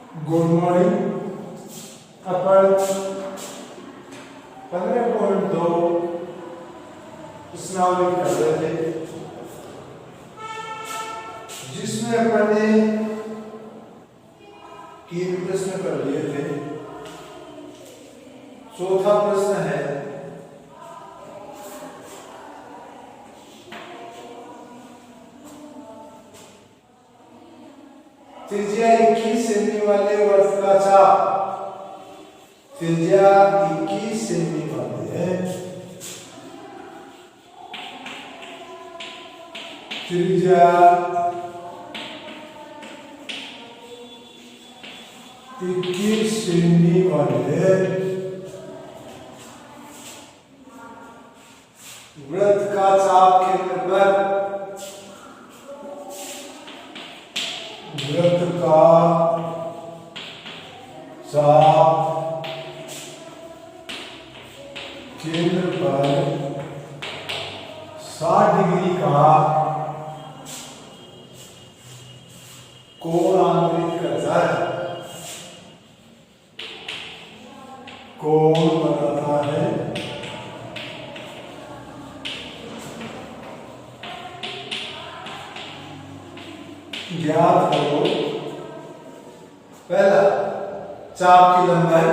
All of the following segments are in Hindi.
Good morning. अपन 15.2 प्रश्नावली कर रहे थे, जिसमें अपन ने 3 प्रश्न कर लिए थे। चौथा प्रश्न है त्रिज्या 21 सेमी वाले वृत्त का चाप। त्रिज्या 21 सेमी वाले त्रिज्या 21 सेमी वाले वृत्त का चाप केंद्र पर वृत्त का चाप केंद्र पर 60 डिग्री का कोण आंतरित करता है। कोण बनाता है ज्ञात करो। पहला, चाप की लंबाई,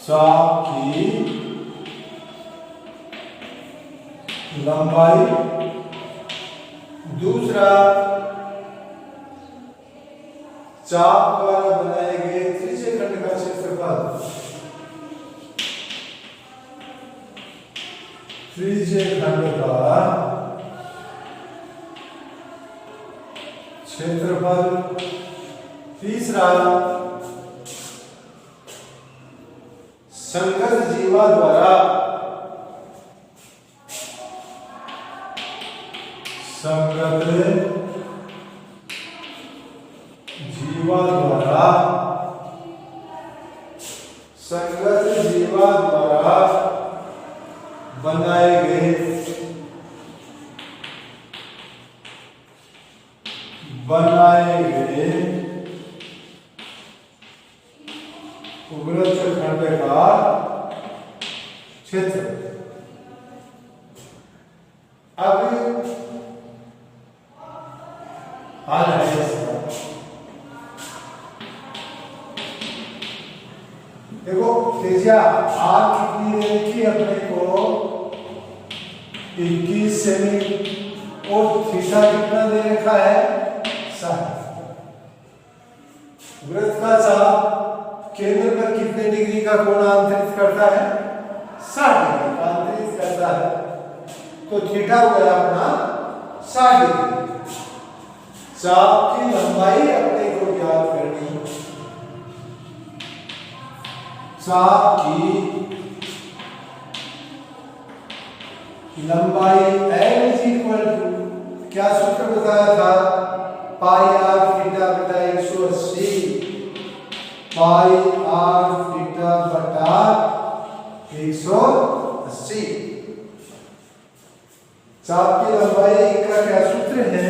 चाप की लंबाई। दूसरा, चाप द्वारा बनाए गए त्रिज्य खंड का क्षेत्रफल। त्रिज्य खंड का क्षेत्रफल। तीसरा, संगत जीवा द्वारा संगत जीवा द्वारा बनाए गए वृत्त खंड का क्षेत्र। अब हाल है इसका, देखो त्रिज्या आर कितनी दे रखी है अपने को 21 सेमी और थीटा कितना दे रखा है 60। वृत्त का चाप केंद्र पर कितने डिग्री का कोण आंतरित करता है 60 डिग्री का आंतरित करता है। तो थीटा हो गया अपना 60 डिग्री। चाप की लंबाई अपने को ज्ञात करनी। चाप की लंबाई L इज इक्वल टू, क्या सूत्र बताया था, पाई आर थीटा बटा 180। पाई आर थीटा बटा 180। चाप की लंबाई का क्या सूत्र है,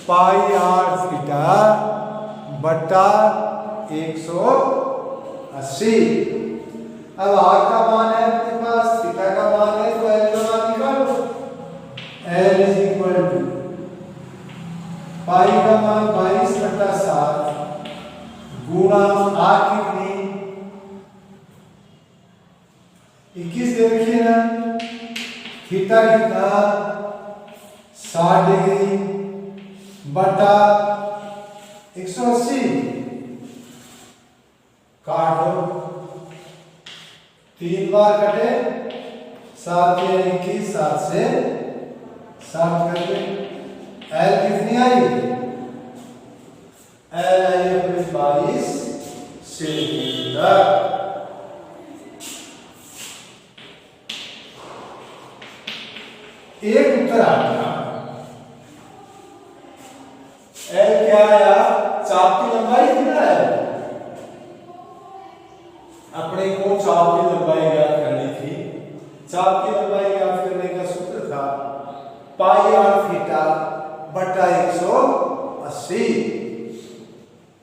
पाई आर थीटा बटा 180। अब आर का मान है अपने पास, थीटा का मान है, तो एल का मान निकालो। एल इज इक्वल टू पाई का मान 22/7 गुणा आर कितनी 21 दे रखी है ना, थीटा कितना 60 डिग्री बटा 180। काट दो, 3 बार कटे, 7 या 21, 7 से 7 करते। एल कितनी आई, एल आई अपने 22 सेंटीमीटर। एक उत्तर आ गया। एल क्या आया, चाप की लंबाई कितना है, अपने को चाप की लंबाई ज्ञात करनी थी। चाप की लंबाई ज्ञात करने का सूत्र था पाई आर थीटा बटा 180।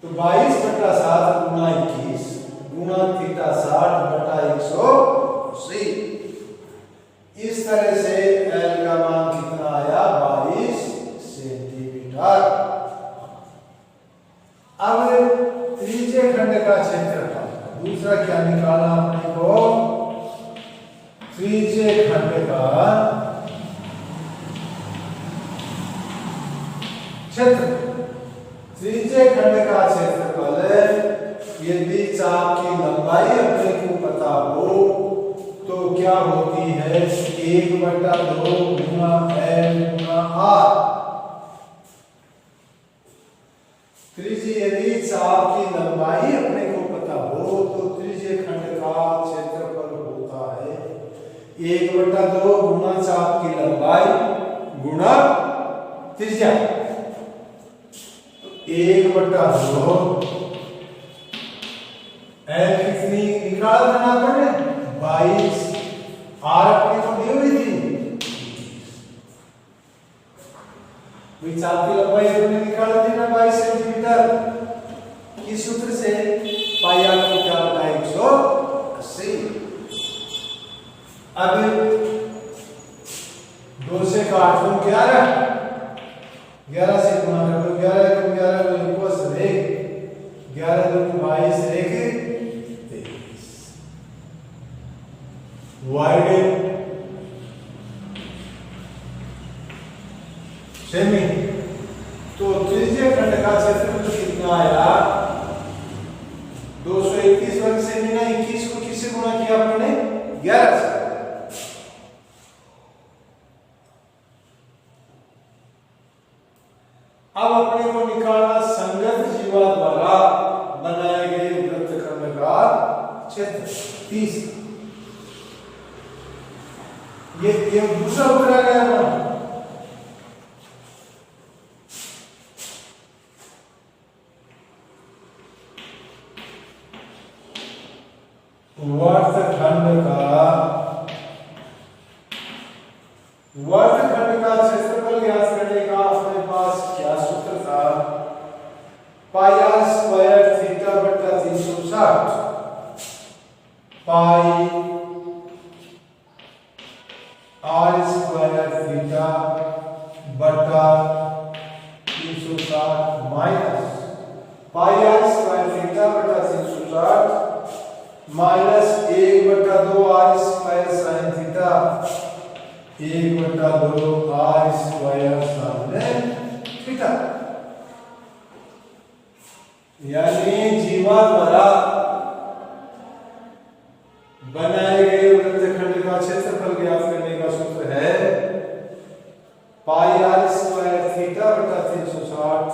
तो 22/7 गुना 21 गुना थीटा 60 बटा 180। इस तरह से एल का मान कितना आया? 22 सेंटीमीटर। अब त्रिज्य खंड का क्षेत्रफल दूसरा क्या निकालना अपने को? त्रिज्य खंड का क्षेत्र। त्रिज्य खंड का क्षेत्रफल यदि चाप की लंबाई अपने को पता हो तो क्या होती है? 1/2 गुना L गुना R। त्रिज्य यदि चाप की लंबाई अपने को पता हो तो त्रिज्य खंड का क्षेत्रफल होता है 1/2 गुना चाप की लंबाई गुना त्रिज्या। 1/2 L कितनी निकाल देना पड़े? 22। R अपनी तो दी हुई थी भाई, चाप की लंबाई अपने निकाल दी ना 22 सेंटीमीटर। इस सूत्र से पाई आर थीटा बटा 180। अब 2 से काट दो 11, 11 से गुणा कर दो 11 को 11 को इक्वल्स रेख 11 दूनी 22 रेख 23। Wide semi. तो त्रिज्य खंड का क्षेत्रफल कितना आया? 231 वर्ग सेमी ना 21 को किससे गुणा किया आपने? 11 से। अब अपने को निकालना संगत जीवा द्वारा बनाए गए वृत्तखंड का क्षेत्र। 30 ये दूसरा उतरा गया ना। वर्तखंड का क्षेत्रफल ज्ञात करने का अपने पास क्या सूत्र था? पाई आर स्क्वायर थीटा बटा 360 पाई आर स्क्वायर थीटा बटा 360 minus pi r square theta बटा 360 minus 1/2 r square sine theta 1/2 r square sine theta. यानी जीवा द्वारा बनाए गए वृत्तखंड का क्षेत्रफल ज्ञात करने का सूत्र है पाई आर स्क्वायर थीटा बटा 360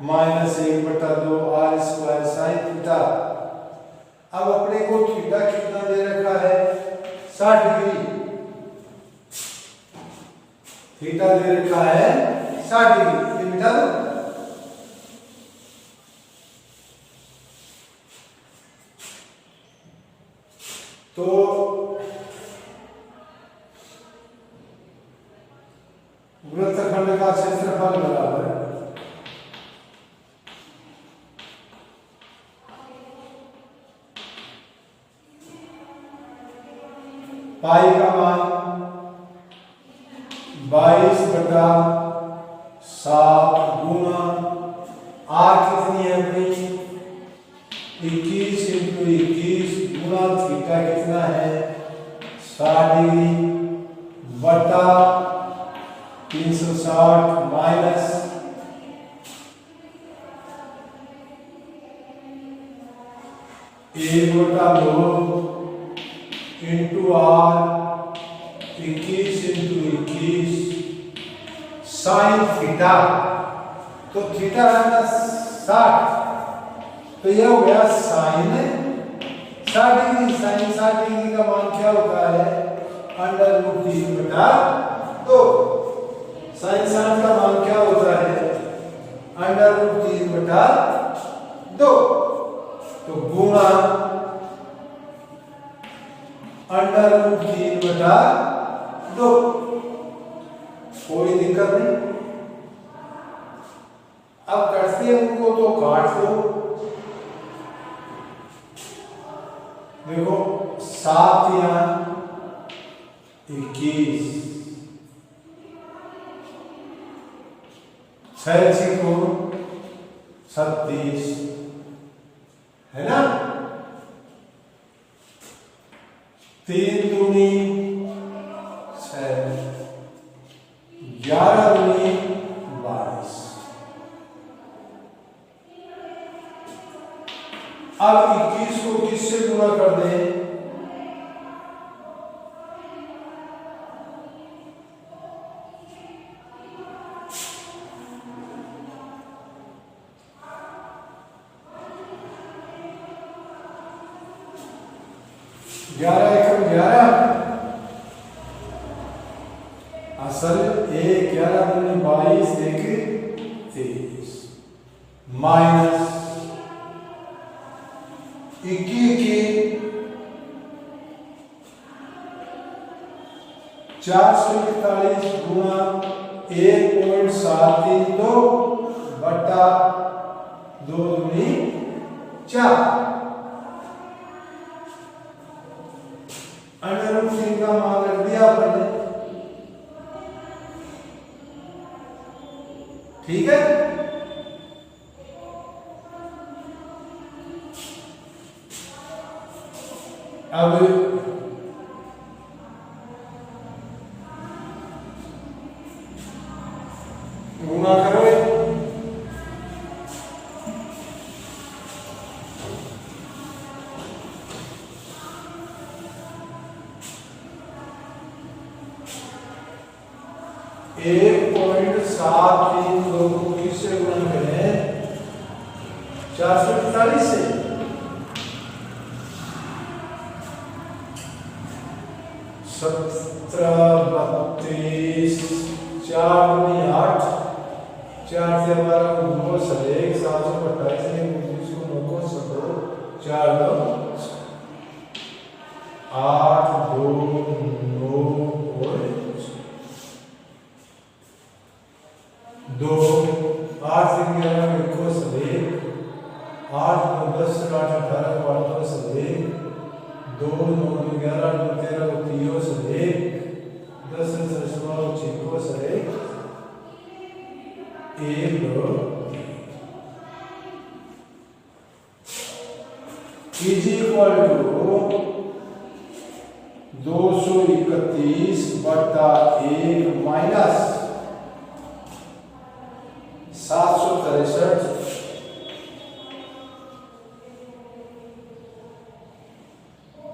minus 1/2 r square sine theta. अब अपने को थीटा कितना दे रखा है? 60 डिग्री। थीटा दे रखा है 60 डिग्री। ये मिटा दो। तो वृत्तखंड का क्षेत्रफल बराबर पाई का मान 22/7 गुना आर कितनी है अपनी 21 × 21 गुना थीटा कितना है 60 डिग्री बटा 360 minus 1/2 into r 21 × 21 sine theta. तो थीटा है ना 60, तो यह हो गया साइन 60 डिग्री। साइन 60 डिग्री का मान क्या होता है? √3/2। साइन 60 का मान क्या होता है? √3/2। तो गुणा √3/2। कोई दिक्कत नहीं। अंक को तो काट दो। देखो 7 या 21, 6 को 36, है ना। 3 दूनी 6, 11 दूनी 22। अब 21 को किससे गुणा कर दें? ग्यारह 11 असल 1, 11 दूनी 22, 1 23, माइनस 21 441 गुणा 1.732 बटा 2 दूनी 4। अंडर रूट 3 का मान रख दिया आपने, ठीक है। अब गुणा करो, एक 1.732 को किससे गुणा करें? 441 से। 17, 32, 4 दूनी 8, 4 से हमारा 2 से 1, 728 से 29 को 9 को 7, 4 2 8 2 9 और 2, 8 से 11 को 1, 8 9 10 8 18 12 से 1, 2 9 11 2 13 3 से 1, 10 से 16 6 से 1 1 2 इज इक्वल टू 231 बटा 1 माइनस 763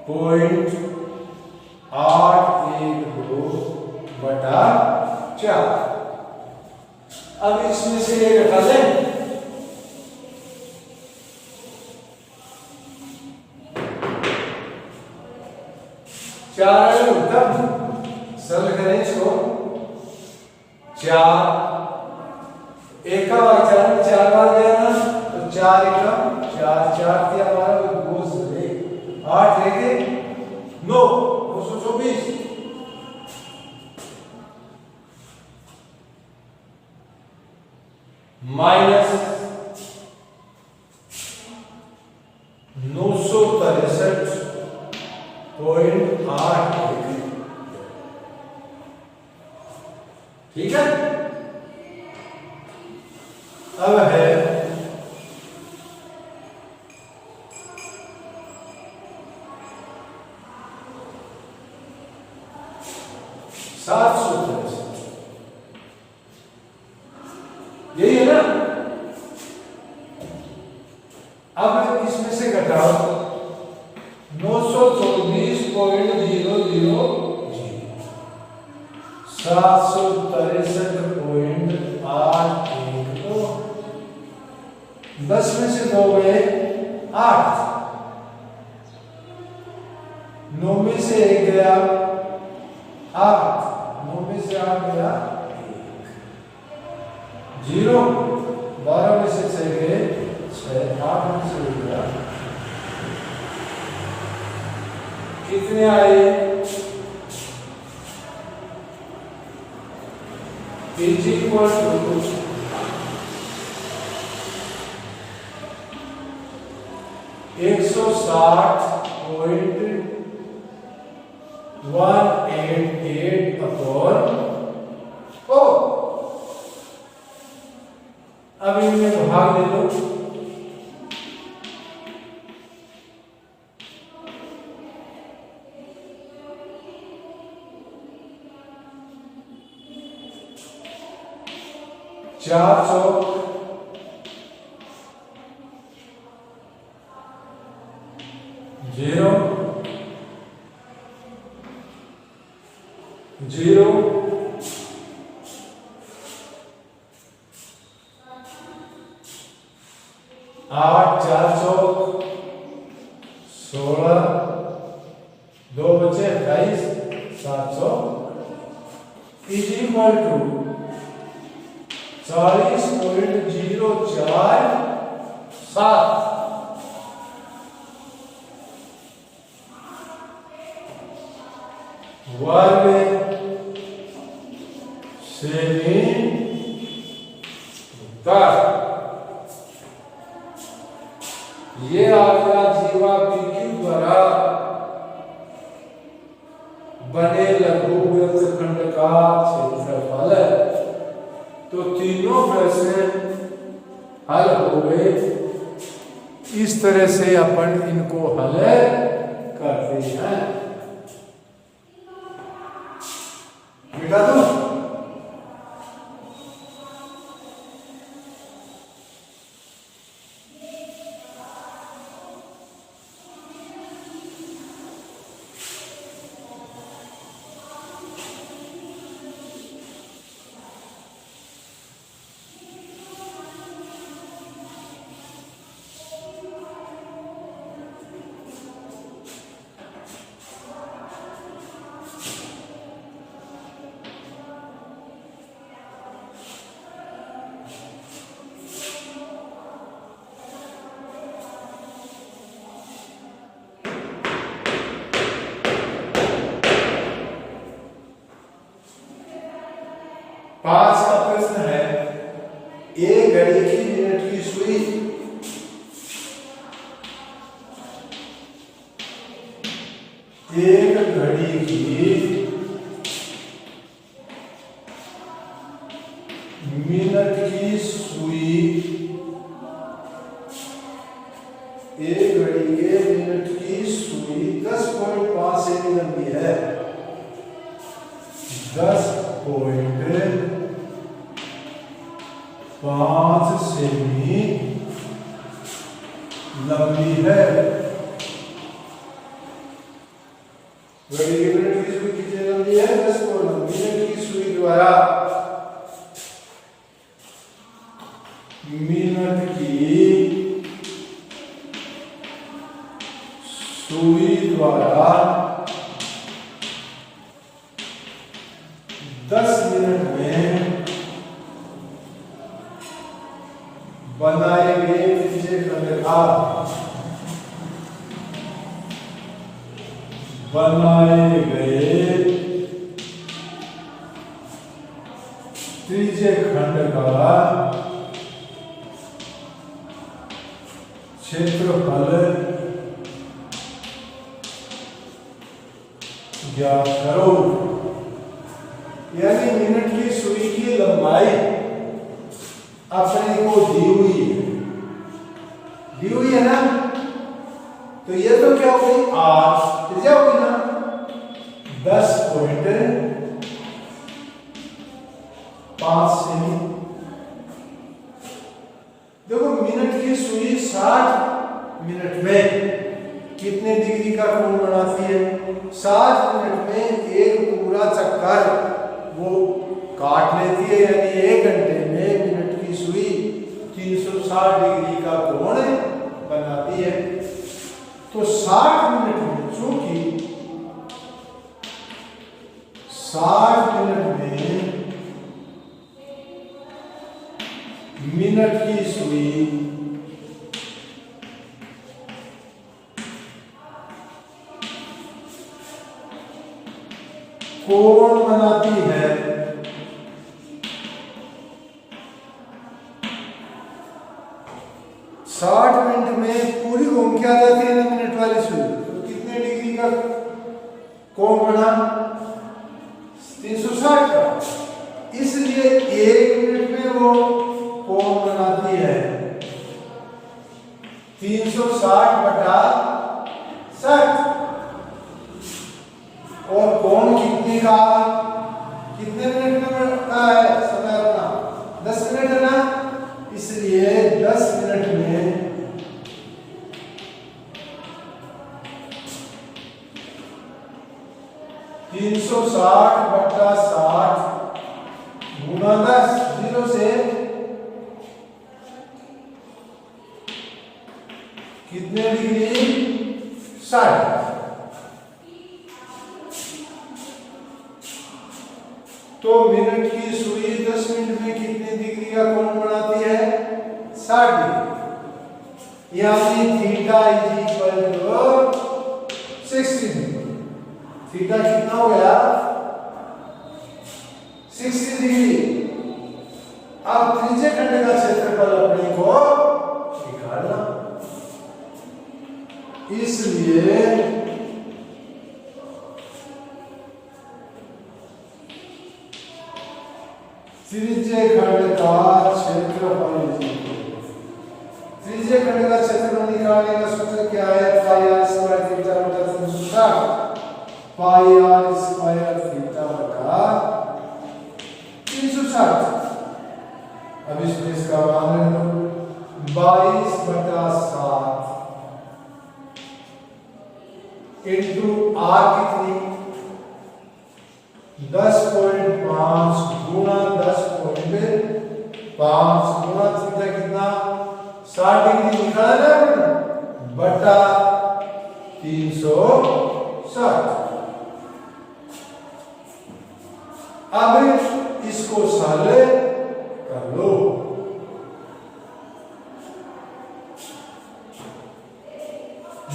पॉइंट 812 बटा 4। अब इसमें से ये घटा लें, चार उत्तम सरल करें इसको। 4 एक का भाग 4 बार गया ना, तो 4 एकम 4 4 दिया हमारा 2 से 8 लेके 9 224 माइनस 963.8, ठीक है। अब है 763, यही है ना। अब इसमें से घटाओ 924.000, 763.812, 10 में से 2 गए 8, 9 में से 1 गया 8, 9 में से 8 गया 0, 12 में से 6 गए 6, 8 में से 1 गया, कितने आए? Is equal to 160.188 upon 4। अब इनमें भाग दे दो। चार चौक 0 0 8 4 चौक 16 2 बचे 28 7 चौक इज इक्वल टू 40.047 वर्ग सेमीटर। ये आ गया जीवा पीक्यू द्वारा बने लघुवृत्तखंड का क्षेत्रफल। तो तीनों प्रश्न हल हो गए। इस तरह से अपन इनको हल करते हैं। मिटा दो। पांच का प्रश्न है, एक घड़ी की मिनट की सुई एक घड़ी की मिनट की सुई एक घड़ी के मिनट की सुई 10.5 सेमी लंबी है। 10.5 सेमी लंबी है। घड़ी की मिनट की सुई कितनी लंबी है? 10 मिनट की सुई द्वारा मिनट की सुई द्वारा 10 मिनट में बनाए गए त्रिज्य खंड का क्षेत्रफल ज्ञात करो। यानी मिनट की सुई की लंबाई अपने को दी हुई है ना, तो ये तो क्या हो गई? 8 त्रिज्या हो गई ना। 10.5 सेमी। देखो मिनट की सुई 60 मिनट में कितने डिग्री का कोण बनाती है? 60 मिनट में एक पूरा चक्कर वो काट लेती है। यानी 1 घंटे में मिनट की सुई 360 डिग्री का कोण बनाती है। तो 60 मिनट में, चूंकि 60 मिनट में मिनट की सुई कोण बनाती है 60 60 मिनट में पूरी घूम के आ जाती है ना मिनट वाली सुई, तो कितने डिग्री का कोण बना? 360 का। इसलिए 1 मिनट में वो कोण बनाती है 360 बटा 60। और कोण कितने का, कितने मिनट में बनता है समय अपना? 10 मिनट है ना, इसलिए 10 मिनट में 360 बटा 60 गुना 10, 0 से कितने डिग्री? 60। तो मिनट की सुई 10 मिनट में कितने डिग्री का कोण बनाती है? 60 डिग्री। यानी theta is equal to 60 degree. Theta कितना हो गया? 60 डिग्री। अब त्रिज्य खंड का क्षेत्रफल अपने को निकालना, इसलिए त्रिज्य खंड का क्षेत्रफल, त्रिज्य खंड का क्षेत्रफल निकालने का सूत्र क्या है? पाई आर स्क्वायर थीटा बटा 360, पाई आर स्क्वायर थीटा बटा 360। अब इसमें इसका मान रख लो, 22 बटा 7 इंटू आर कितनी? 10.5 गुना 10.5 गुना थीटा कितना? 60 डिग्री निकाला ना, बटा 360। अब इसको सरल कर लो,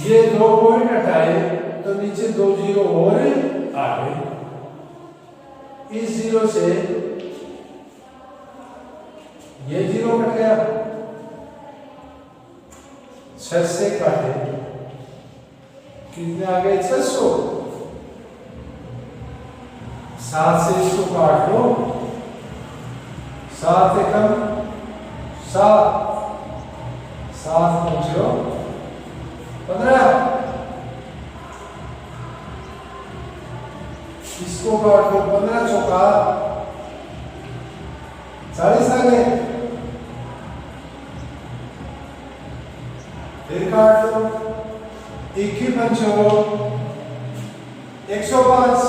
ये 2 पॉइंट हटाए तो नीचे 2 जीरो और आ गए। इस जीरो से ये जीरो कट गया, 6 से काटे कितने आ गए? 600। 7 से इसको काट लो, 7 से कम 7, 7 पंचो 15। इसको काट लो, 15 चौका 40 आ गए। फिर काट लो, 21 पंचो 105,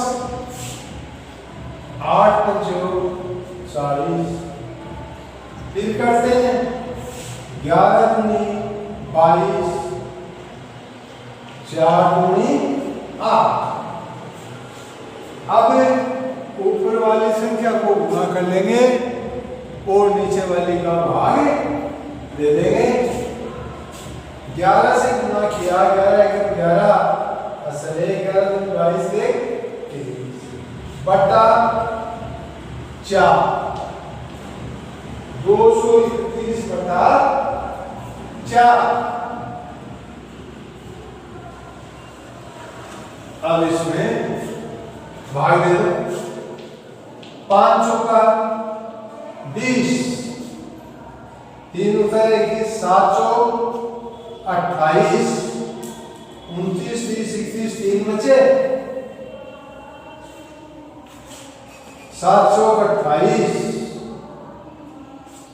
8 पंचो 40। फिर करते हैं 11 दूनी 22, 4 दूनी 8। अब ऊपर वाली संख्या को गुणा कर लेंगे और नीचे वाली का भाग दे देंगे। 11 से गुणा किया, 11 × 11 असल 11 × 22 से 23 बटा 4, 231 बटा 4। अब इसमें भाग दे दो, 5 चौका 20, 3 उतर 21, 7 चौक 28, 29, 30, 31, 3 बचे, 7 चौक 28,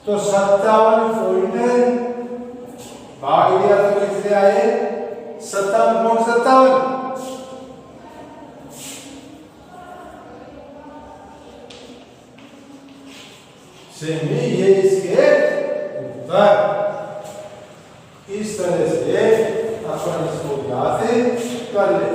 तो 57 पॉइंट भाग दिया तो कितने आए? 57.57। सेमी ये इसके उत्तर। इस तरह से अपन इसको याद कर ले।